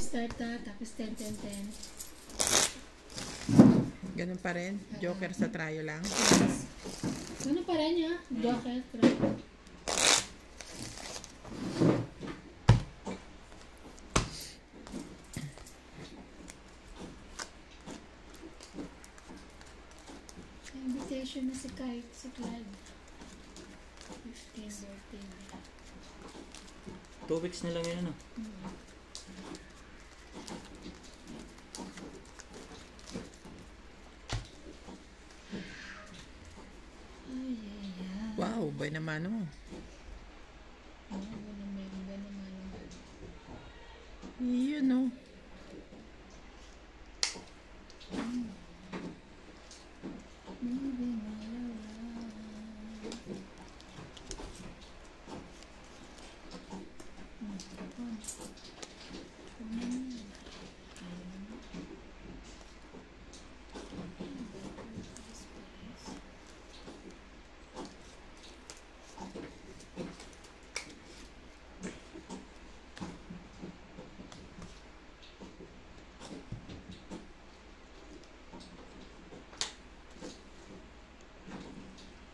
start na, tapos 10, 10, 10. Ganun pa rin? Joker sa tryo lang? Yes. Ganun pa rin ya. Joker, tryo. Invitation na si Clyde. 15 birthday. 2 weeks na lang yun, ano? Wow, boy naman mo. Yun o.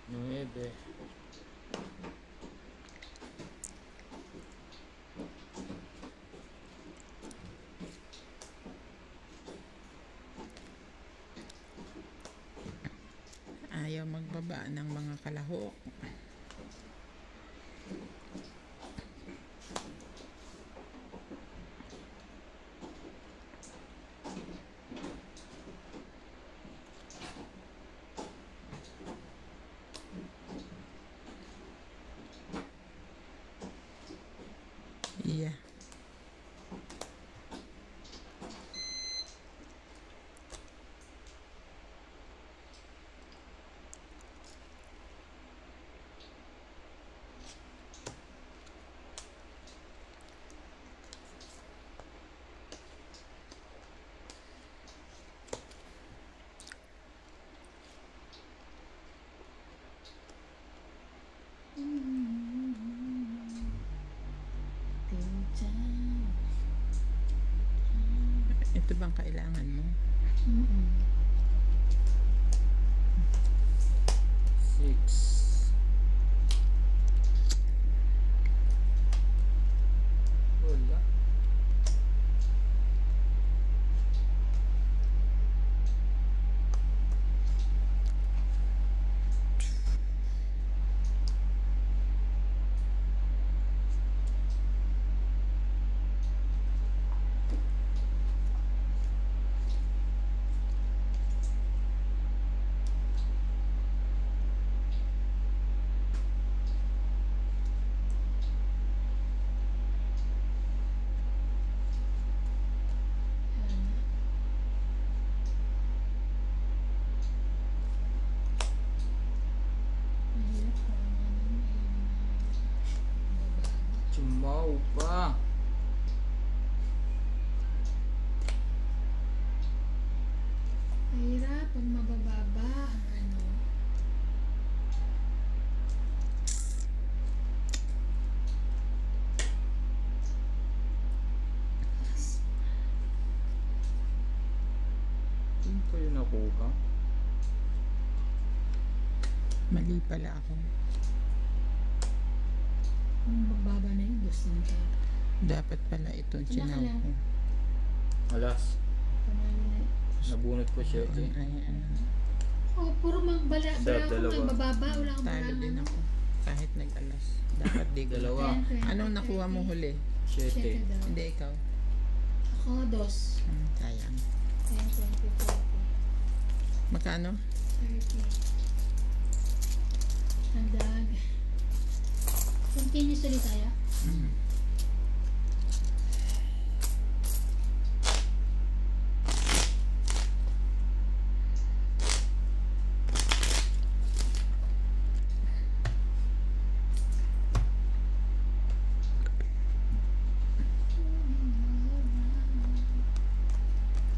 Nuebe. Ayaw magbaba ng mga kalahok. Yeah. Ito bang kailangan mo? 6. Wala. Chumaw pa. Mahirap pag mabababa ang ano. Saan ko yun nakuha? Mali pala ako. Ang bababa na yung gusto nito. Dapat pala itong Ano sinaw ka lang? ko. Alas. Panalo na. Nabunot ko siya. Ay, Oh, puro magbala. Wala akong Dalawa. magbababa. Wala akong talo din ako. Kahit nag-alas. Dapat di ko. Dalawa. Anong nakuha mo huli? 7. 7 daw. Hindi ikaw. Ako, 2. Sayang. 10, 20, 40. Magkano? 30. Handag. Continuous ulit tayo.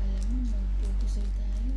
Alam mo, magpupusay tayo.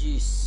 Jeez.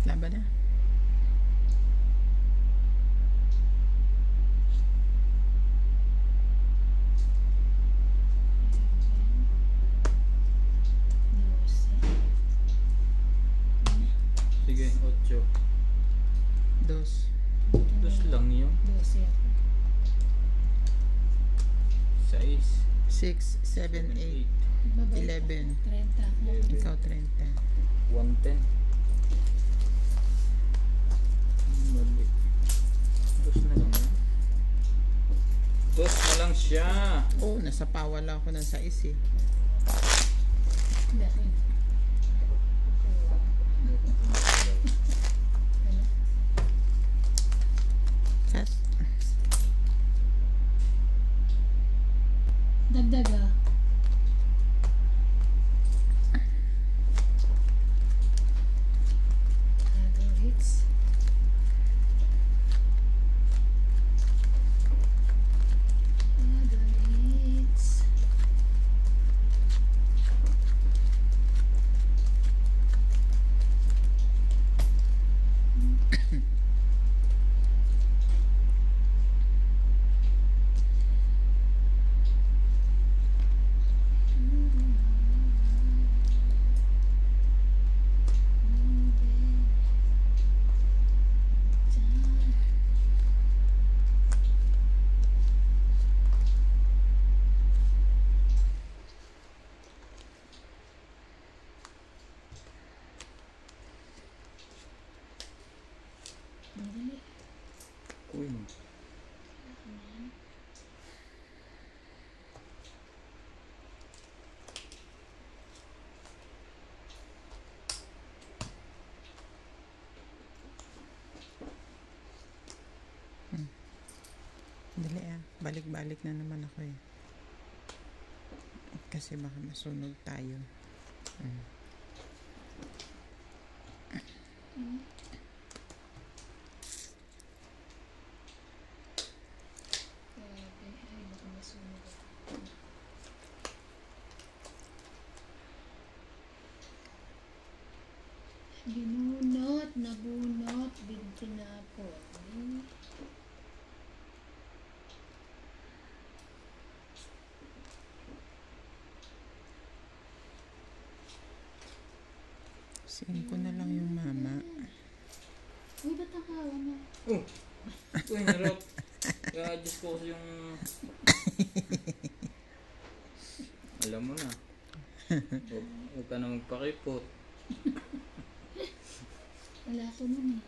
Laban na. Sige, 8. Dos. Dos lang yun. 12 ako. 6. 6, 7, 8, Magbabalik 11. ako. 30 ako. Ikaw 30. 110. Mali. Dos na lang yan. Dos na lang siya. Oh, nasa pawala ako ng 6 eh. Dahil. Cut. Dagdag ah. Other hits. Other hits. Madali. Queen. Dali ah. Balik-balik na naman ako eh. Kasi baka masunog tayo. Grabe. Ay, baka masunog ako. Binunot, nabunot, bintinapon. Singko na lang yung mama. Uy, ba't nakawa mo? Oh! Uy, narap. I-adjust ko kasi yung... Alam mo na. Huwag ka na magpakipot. Wala ko nun eh.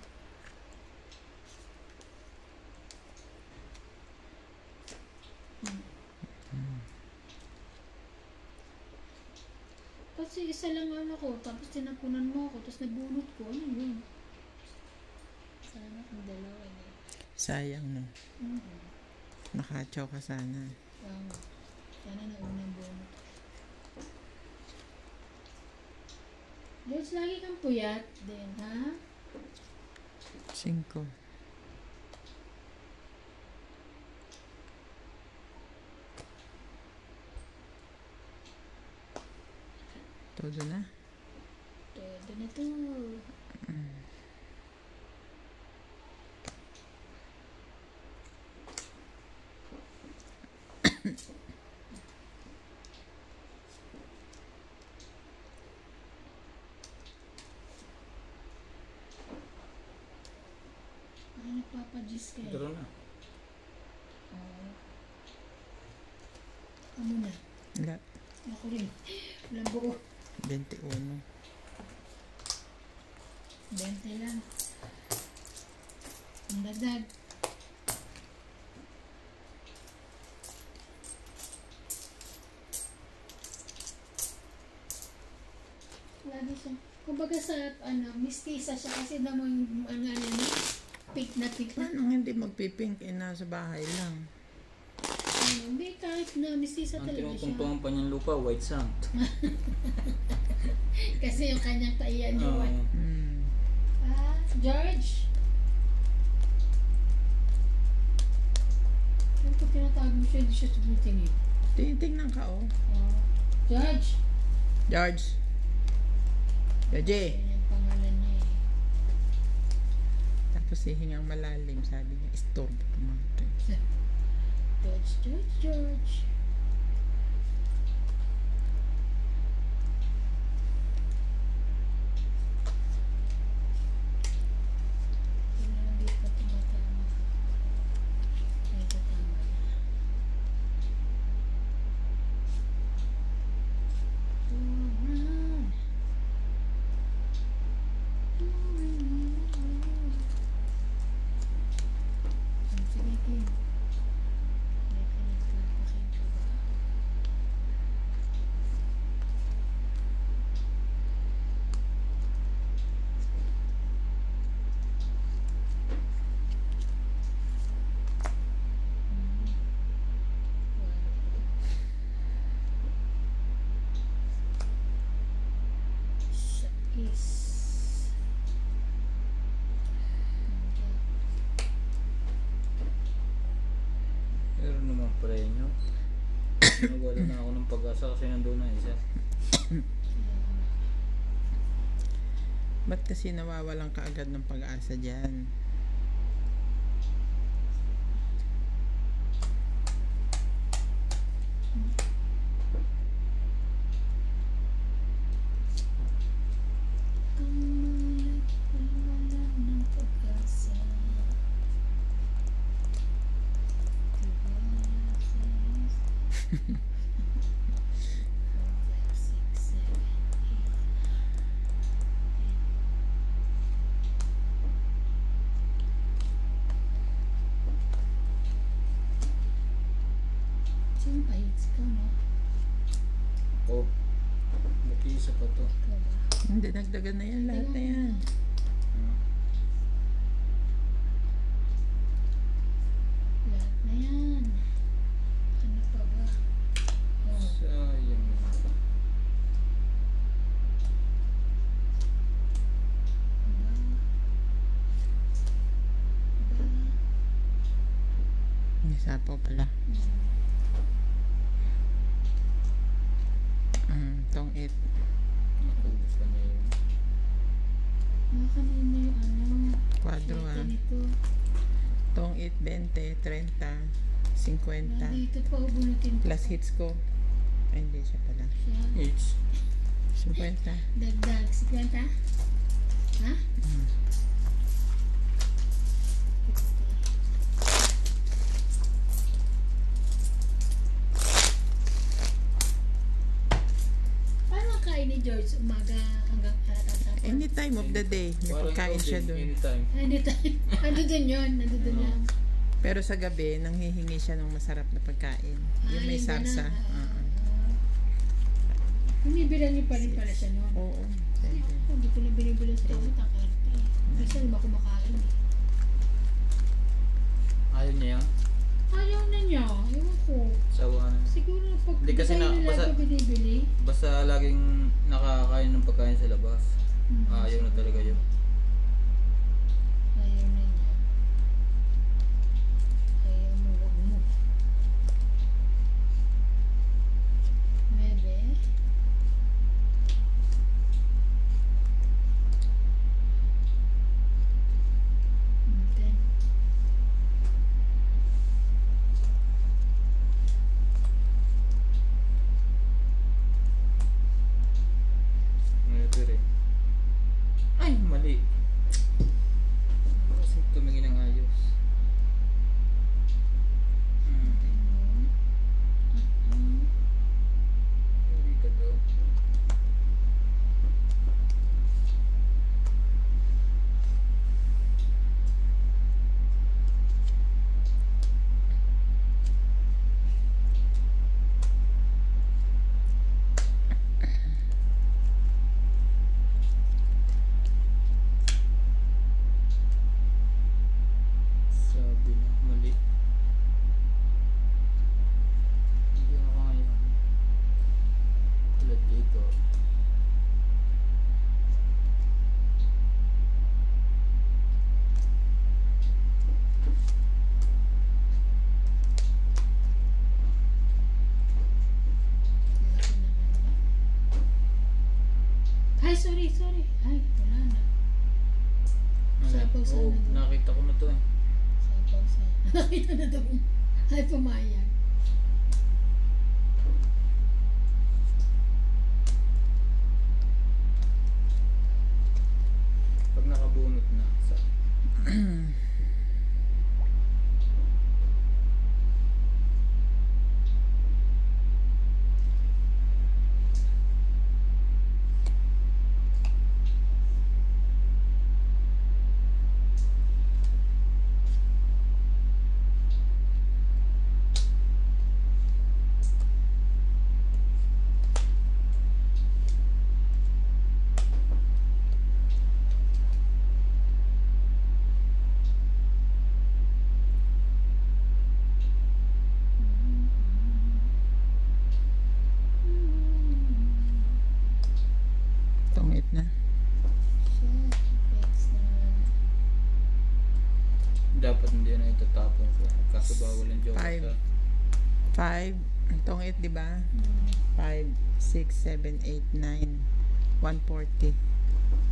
Kasi isa lang ano ko, tapos tinapunan mo ako, tapos nabunot ko. Ano yun? Sana kung dalawa na. Sayang no. Mm-hmm. Nakachaw ka sana. Tama. Sana naunang bunot. George, lagi kang puyat din, ha? 5. Todo na. Todo na to. Ay, nagpapajis ka eh. Draw na. Oo. Ano na? Wala. Ako rin. Walang buo. 21. 20 lang. Ang dagdag. Lagi siya. Kumbaga sa mistisa siya kasi naman ano pink na pink na. Paano hindi magpipink? Nasa bahay lang. Hindi, kahit na mistisa Ang talaga siya. tinutungtungan pa niyang lupa, white sand. Kasi yung kanyang taiyan niya. Oo. George! Ano pag tinatawag mo siya, hindi siya tumutingin. Tinitingnan ka, oh. George! George! Georgie! Yan yung pangalan niya eh. Tapos hihingang malalim, sabi niya, istorbo pumatay. George, George, George. Hindi pa tumatama. Ay, tatama na. Run. Sige, Kim. May pinagpapakin ka ba? Is Pero naman pala yun yun. Nawala na ako ng pag-asa kasi nandun na isa. Ba't kasi nawawalan ka agad ng pag-asa dyan? wala ng pag-asa. Sino pa hits ka, no? Oh. Buti isa pa to. Ikaw ba? Hindi, nagdagan na yan, lahat na yan. Lahat na yan. Ano pa ba? Oh, Sayang. ba? Isa po pala. Tong 8. Nakuha pa niya yun. Mga kanina yung ano. Kwadro Ganito. Tong 8, 20, 30, 50. Nandito pa ubunutin ko. Plus hits ko. Ay, hindi siya pala. Siya. It's 50. Dagdag. 50? Ha? 50. Paano ang kain ni George? Umaga hanggang tatapos? Any time of the day, may parang pagkain siya tubig, doon. anytime. Anytime. Nandun yun. Nandun lang. Pero sa gabi, nanghihingi siya ng masarap na pagkain. Yung may Yun ba sarsa. na? Oo. Binibilan niyo pa rin pala siya noon. Oo. Pwede. Hindi ko na binibilan sa tawag. Takarte. Minsan hindi ba kumakain eh. Ayaw niya yan. Ayaw na niya. Ewan ko. Sawa na. Siguro pag Hindi kasi tayo na- nila basta- ito binibili. Basta laging nakakain ng pagkain sa labas. Ayaw na talaga yun. Ayaw na niya. Ayaw mo, wag mo. Bebe. Ten. sorry. Ay, wala na. Sapaw sana Oo, doon. nakita ko na to eh. Sapaw sana. Nakita na doon. Ay, pumayag. Pag nakabunot na. Tungit na. Shit, fix naman. Dapat hindi na itatapon ko. Kaso bawal ang joke. 5. Tungit, di ba? 5, 6, 7, 8, 9, 140.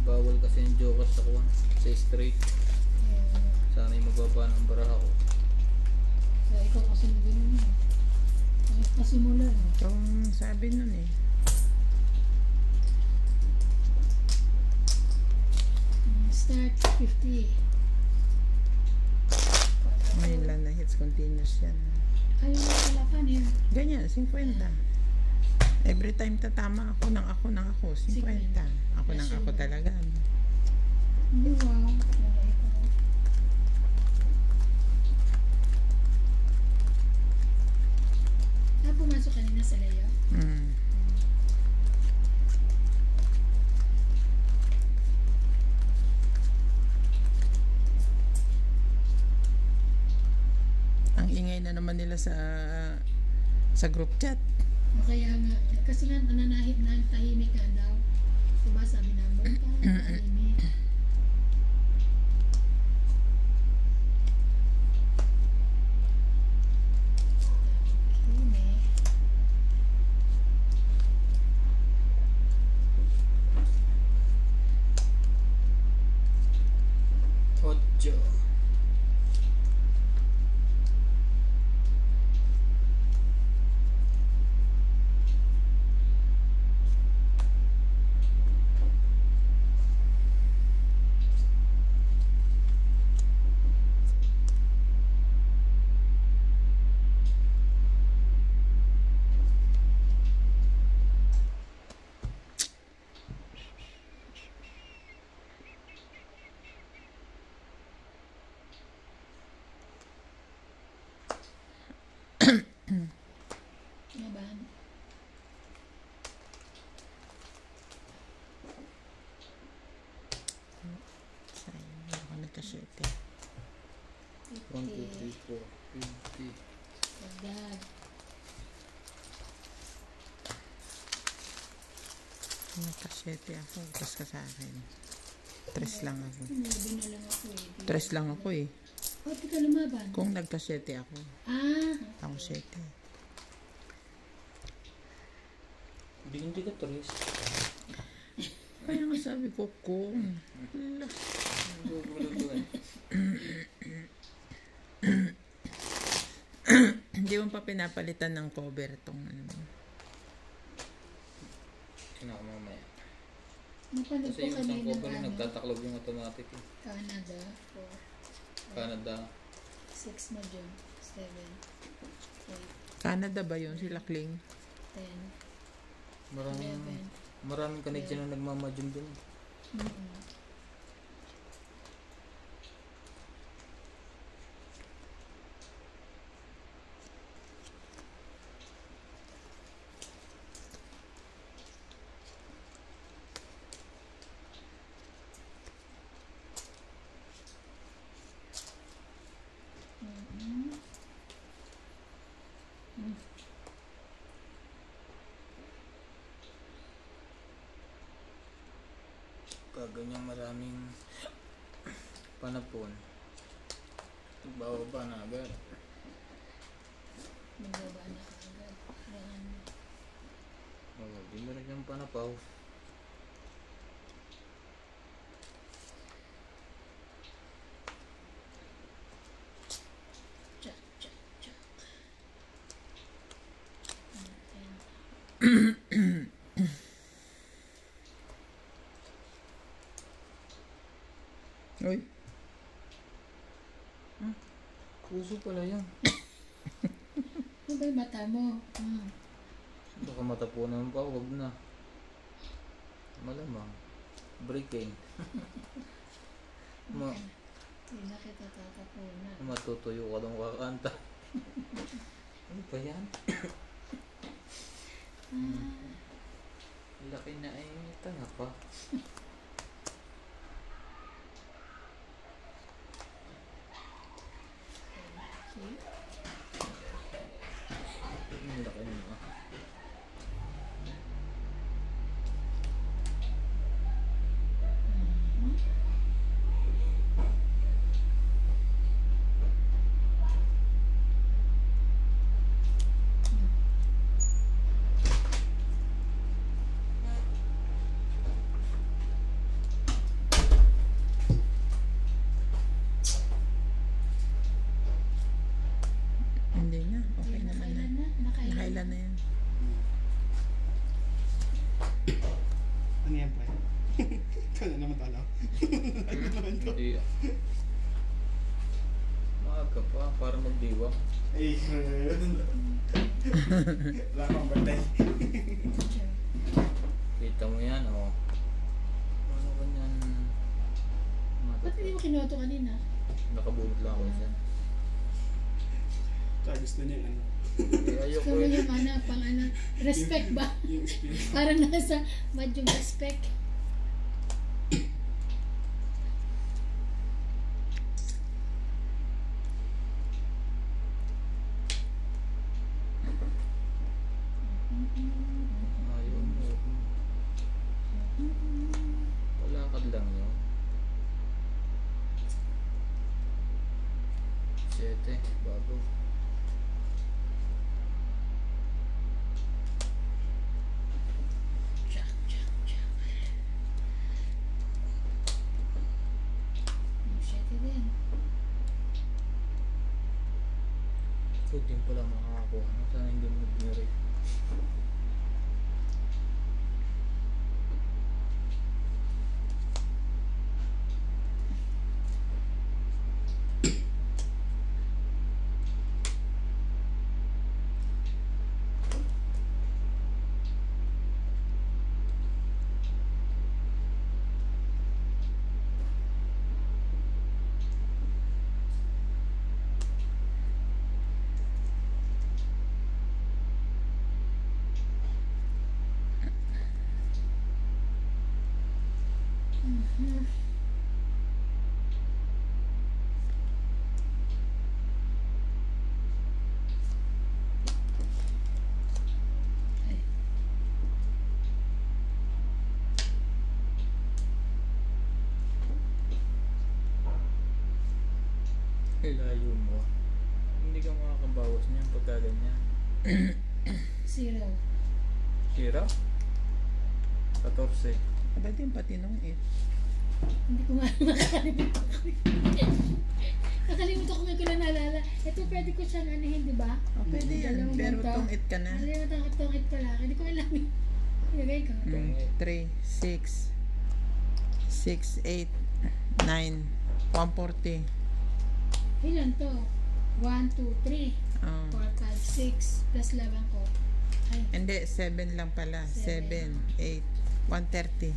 Bawal kasi yung joke sa kuha. Sa straight. Yeah. Sana yung magbaba ng baraha ko. Kaya ikaw kasi na ganun mo. Kahit pasimula eh. Itong sabi nun eh. Start 50. Ngayon lang na hits continuous yan. Ayaw na pala pa niya. Ganyan, 50. Every time tatama ako ng ako. 50. Ako ng ako talaga. Hindi, wow. Wala ikaw. Pumasok kanina sa layo. Ang ingay na naman nila sa group chat. Kaya nga, kasi nga nananahit na tahimik ka daw. Diba sabi na mo, parang tahimik. Okay, Ocho. Laban. Sayang, hindi ako nagka-shirt eh. 1, 2, 3, 4, 50. Agad. Nagka-shirt ako. Utas ka sa akin. 3 lang ako. Labi na lang ako eh. 3 lang ako eh. Ba't ka lumaban? Kung nagka-shirt ako. Ako 7. Hindi ka turis. Kaya nga sabi ko kung. Hala. Hindi mo pa pinapalitan ng cover tong ano. Sinako mamaya. Napanood Kasi ko yung isang kanina cover yung ano, nagtataklob yung automatic eh. Canada. Canada. 6 na dyan. 7, 8, Canada ba yun? Sila Kling? 10, Maraming 11. maraming Canadian na nagmamajum dun. Kaganyang maraming panapon. Bawa na agad. Magbaba na agad. Di mo rin yung panapaw. Puso pala yan. Ano ba yung mata mo? Baka matapunan pa, huwag na. Malamang. Breaking. Hindi na kita tatapunan. Matutuyo ka nung kakanta. Ano ba yan? Laki na ay tanga pa. Okay. Ang laki na. Hindi na. Okay naman na. Nakailan na? Nakailan na yan. Ano yan, pre? Kaya naman tala. Hindi. Maaga pa, para magdiwa. Ay, wala kang birthday. Kita mo yan, oh. Ano ba yan? Ba't hindi mo kinuha ito kanina? Nakabulot lang ako siya. Tsaka gusto niya yung ano. Eh, ayoko Ikaw eh. yung pang respect ba? Yung experience. Parang nasa madyong respect. Ayaw mo. Palakad lang yun. 7, bago. Tsak, tsak, tsak. Siyete din. Ito din pala makakakuha. Sana hindi mo nag-mirate. Layo mo. Hindi ka makakabawas niyan pagka ganyan. 0. Sira? 14. Aba din pati nung 8. Hindi ko nga nakalimutan ko. Nakalimutan ko may ko lang naalala. Ito pwede ko siyang anihin, di ba? Oh, pwede yan. Dalawang Pero ganito. tong 8 ka na. Nakalimutan ko itong it pala. Hindi ko alam eh. Ilagay ko. 3, 6, 6, 8, 9, 140. Ilan to? 1, 2, 3, Oh. 4, 5, 6. Plus labang ko. Ay, Hindi, 7 lang pala. 7, 8, 130. 130.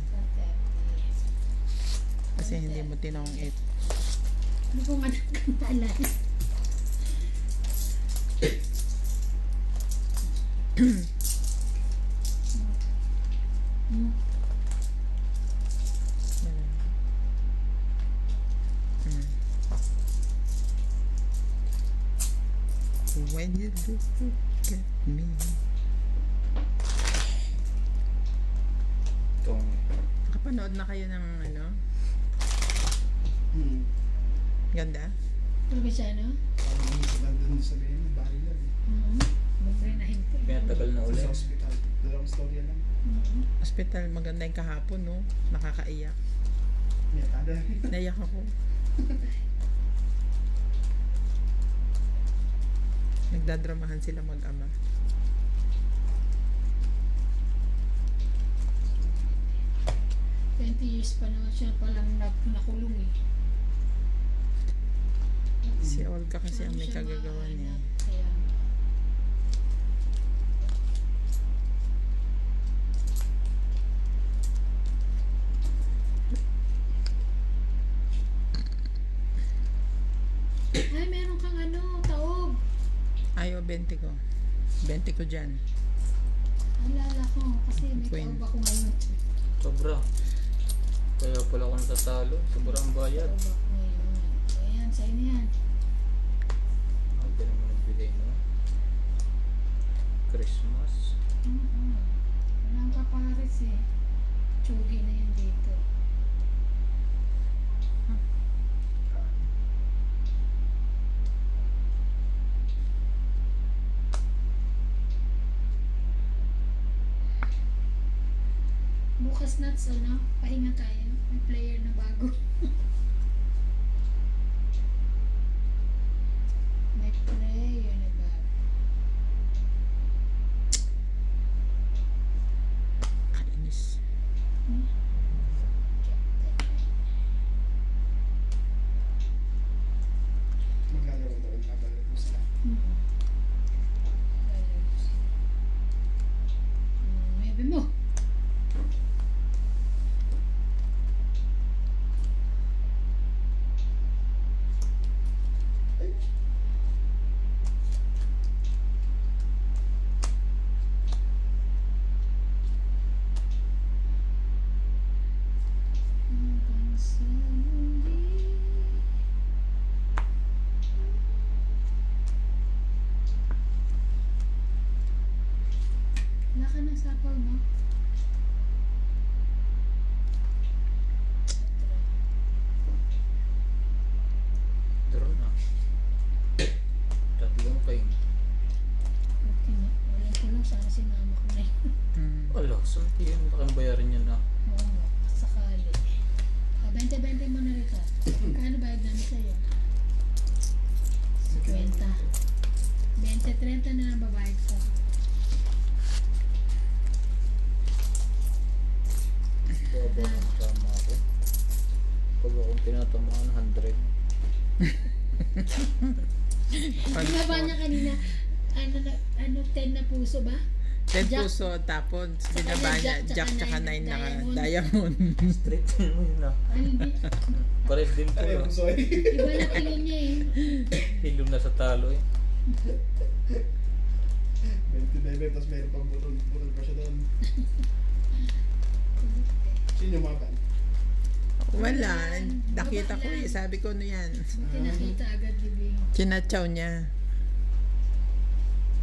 Kasi hindi mo tinong 8. Hindi ko nga nagkantalan. When you look at me. Itong Nakapanood na kayo ng ano? Ganda? Probinsyano? Nandun sa sabihin, bari lang. Magrenahin ko. pinatagal na uli. Sa hospital. Dalawang storya lang. Hospital, maganda yung kahapon, no? Nakakaiyak. May tada. Naiyak ako. Nagdadramahan sila mag-ama. Years pa naman siya palang nakulong eh. Si Olga ka kasi ang may Siya kagagawa niya. mahanap. Kaya, ay, meron kang ano, taob. Ayaw, 20 ko. 20 ko dyan. Alala ko, kasi may Queen. taob ako ngayon. Sobra. Kaya pala ako natatalo. Sobrang bayad. Taob ako ngayon. Ayan, sa'yo na yan. Ang ka naman nagbigay no? Christmas. Walang kapares eh. Tsugi na yan dito. Bukas nuts, ano? Pahinga tayo. May player na bago. May player na bago. Kainis. Maglalaro daw yung laban ko sila. Maybe mo. Ay, Hanggang sa muli. Wala ka ng sapaw, no? Draw na. Tatlong kayo. Okay na. Walang kulang. Sana sinama ko na yun. Ala, saan kayo yung bayarin yan na? Oo nga. Sakali. 20-20 mo na rin ka. Kano bayad namin sa'yo? 50. 20-30 na lang babayad ko. Baba ng tama ako. Pag akong tinatamaan 100. Binaba niya kanina, ano, 10 na puso ba? 10 Jack. puso, tapos Saka binaba niya, Jack, Jack tsaka tsaka 9 nine, na diamond. diamond. Straight mo yun ah. Ay, hindi. Pares din po ano yung ah. puso eh. Iba na tingin niya eh. Hilom na sa talo eh. 29, tapos mayroon pang butol pa siya doon. Sino yung maban? Wala. Nakita ko eh. Sabi ko ano yan. Hindi nakita agad bibig. Chinatsaw niya.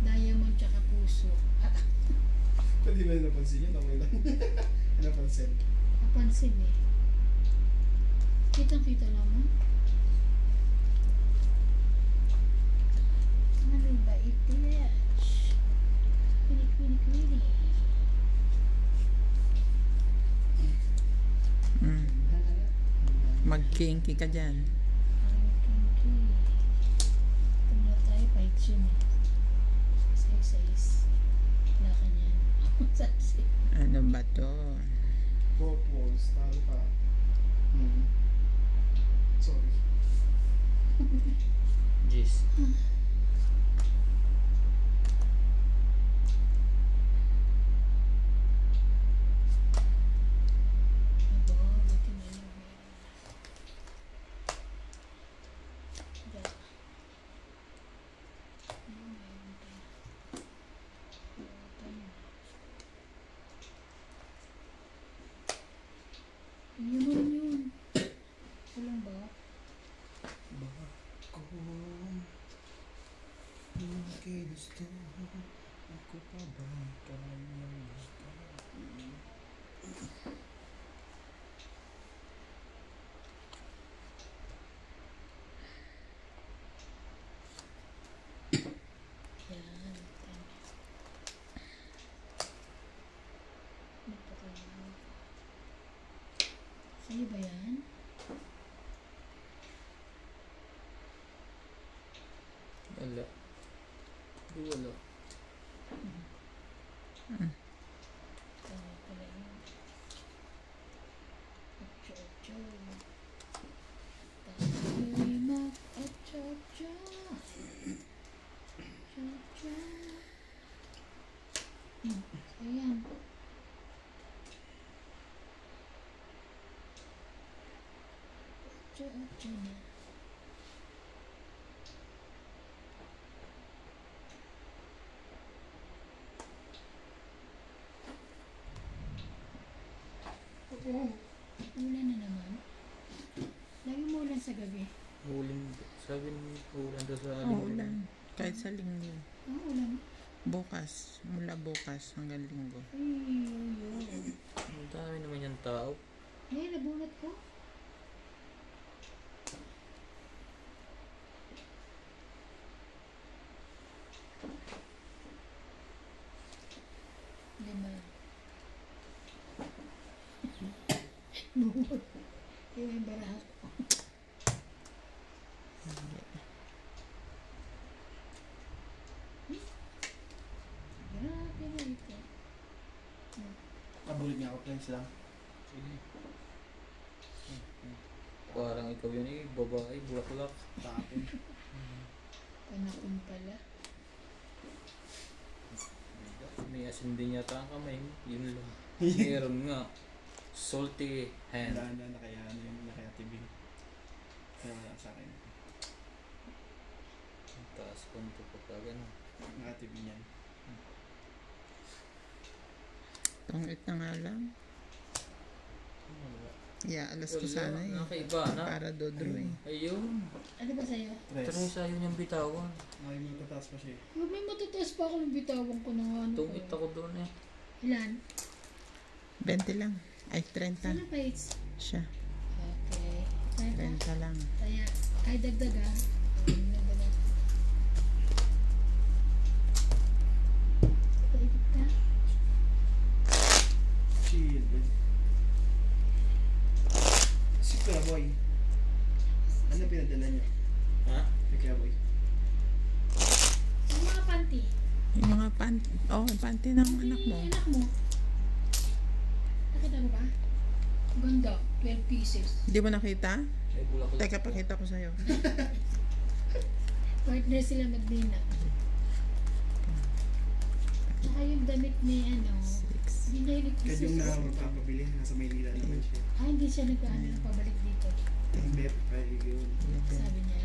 Diamond tsaka puso. Hindi ba napansin yun? Okay lang. Napansin. Napansin eh. Kitang-kita naman. Ano ba ito yan? Kwini. Mag-kinky ka dyan. Ito na tayo, pahitsyon eh. Sais. Wala ka niyan. Sabi. Ano ba to? Popos, talo pa. Sorry. Jeez. Aba, buti na lang. Da. Meron pa. Yun yun. Kulang ba? Bako kay gusto ako pa ba kaya Yan. Napakalang. Sa'yo ba yan? Wala. Wala. Tama pala yun. Ocho. Tayo'y mag-ocho-ocho. Cha-cha. Ayan. Cha-cha na. Ulan na naman. Lagi mo ulan sa gabi. Uling, sabi ni ulan daw sa Ulan. Kahit sa linggo. Ah, ulan. Bukas. Mula bukas hanggang linggo. Ay. Ang dami naman yung tao. Ay, nabunot ko. Lima. Nuhod. Yung may baraha ko. Grabe na ito. Kabulit niya ako, friends lang. Sige. Parang ikaw yun eh, babae, bulaklak. Tapon. Panakon pala. May asin din yata ang kamay mo. Yun lang. Meron nga. Salty hand. Wala na, nakaya ano yung nakaya-tibig. Kaya wala sa akin. Taas ko nito pagka gano'n. Nakatibig niyan. Tungit na nga lang. Yeah, alas ko sana eh. Nakaiba na. Para dodro eh. Ayun. Ano ba sa'yo? Tres ayaw niyang bitawan. Ay, may pataas pa siya eh. Huwag may matataas pa ako ng bitawan ko ng ano Tungit ko. ako doon eh. Ilan? 20 lang. Ay, 30. Sino page? Siya. Okay. 30 lang. Kaya, kahit dagdag ah. Dagdag. Paikot ka? Shield. Si Kuya Boy. Ano pinadala niya? Ha? Si Kuya Boy. Yung mga panty. Yung mga panty. Oh, panty ng anak mo. Anak mo. Nakita mo ba? Ganda. 12 pieces. Hindi mo nakita? Ay, bulaklak. Teka, pakita ko sa'yo. Partner sila Magdina. Tsaka yung damit ni ano. 6. Binaylik ko Kaya yung siya. napapabili, nasa Maynila naman siya. Hindi siya nagkaano pabalik dito. Hindi, ay yun. Sabi niya.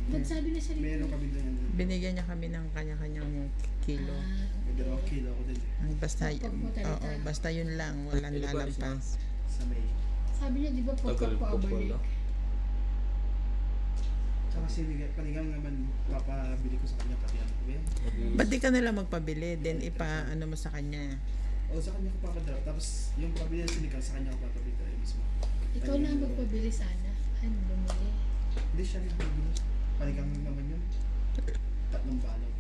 Nagsabi na siya rin. Meron kami doon yan. Binigyan niya kami ng kanya-kanyang kilo. May 2 kilo ako din eh. Basta, oo, basta yun lang. Walang lalampas. Sa May. Sabi niya, di ba Tagal pa pagkapabalik? pala. Tsaka panigam naman, papabili ko sa kanya pati ano ko yan. Ba't di ka nalang magpabili? Then ipa-ano mo sa kanya. O sa kanya ko papadrop. Tapos yung pabili ng sinigang sa kanya ko papabili tayo mismo. Ikaw na ang magpabili sana. Ano, bumili. Hindi siya nagbibili. Panigam naman yun. 3 balong.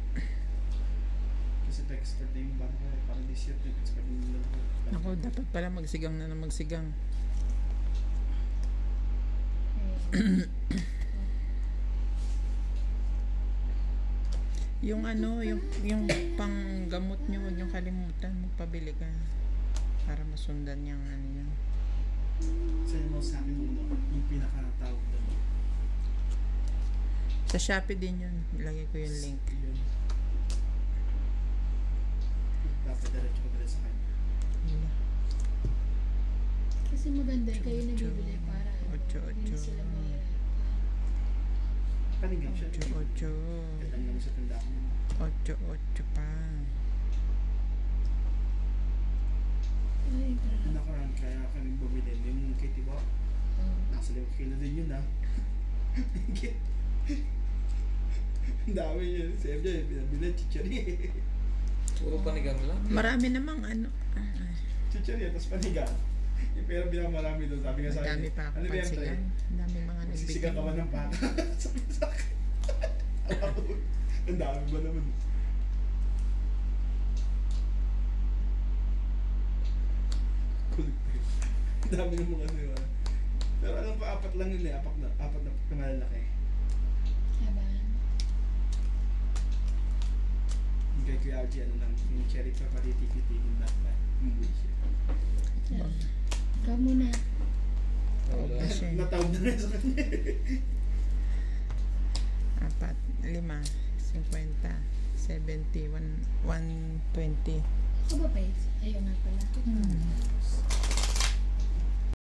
Kasi pa-expert na yung bang ko. Parang this year, expert na yung Ako, dapat pala magsigang na magsigang. Yung ano, yung panggamot nyo, huwag nyo kalimutan, magpabili ka. Para masundan yung ano nyo. Sa'yo mo sa akin yung pinaka-tawag doon. Sa Shopee din yun, ilagay ko yung link. Yun. Dapat diretso ko dala sa kanya. Kasi maganda, kayo nabibili para Ocho, hindi ocho. sila mahirap. Panigam siya. 8. Gandang naman sa tandaan mo. 8 pa. Ay, grabe. Nakaraan kaya kami bumili yung kay Tibo. Nasa 5 kilo din yun ah. Ang dami yun. Si MJ, pinabili chichari. Puro panigang lang. Marami namang ano. Chichari, tapos panigang. Yung pera binamarami doon. Sabi nga sa akin, Dami pa ako ano ba yan, pansigan. Tay? Dami mga Magsisigang ka ba nagbigay. ng bata? Sabi sa akin. Ang dami ba naman? Kulit. Ang dami ng mga ano yun. Pero alam pa, 4 lang yun eh. 4 na malalaki. Laban. Yung kay Kuya RG, ano lang, yung cherry pepper, titigil na umuwi siya. Ikaw muna. Wala. Kasi Natawag na rin sa kanya. 4. 50, 70, 120. Ako ba pa? Ayaw nga pala.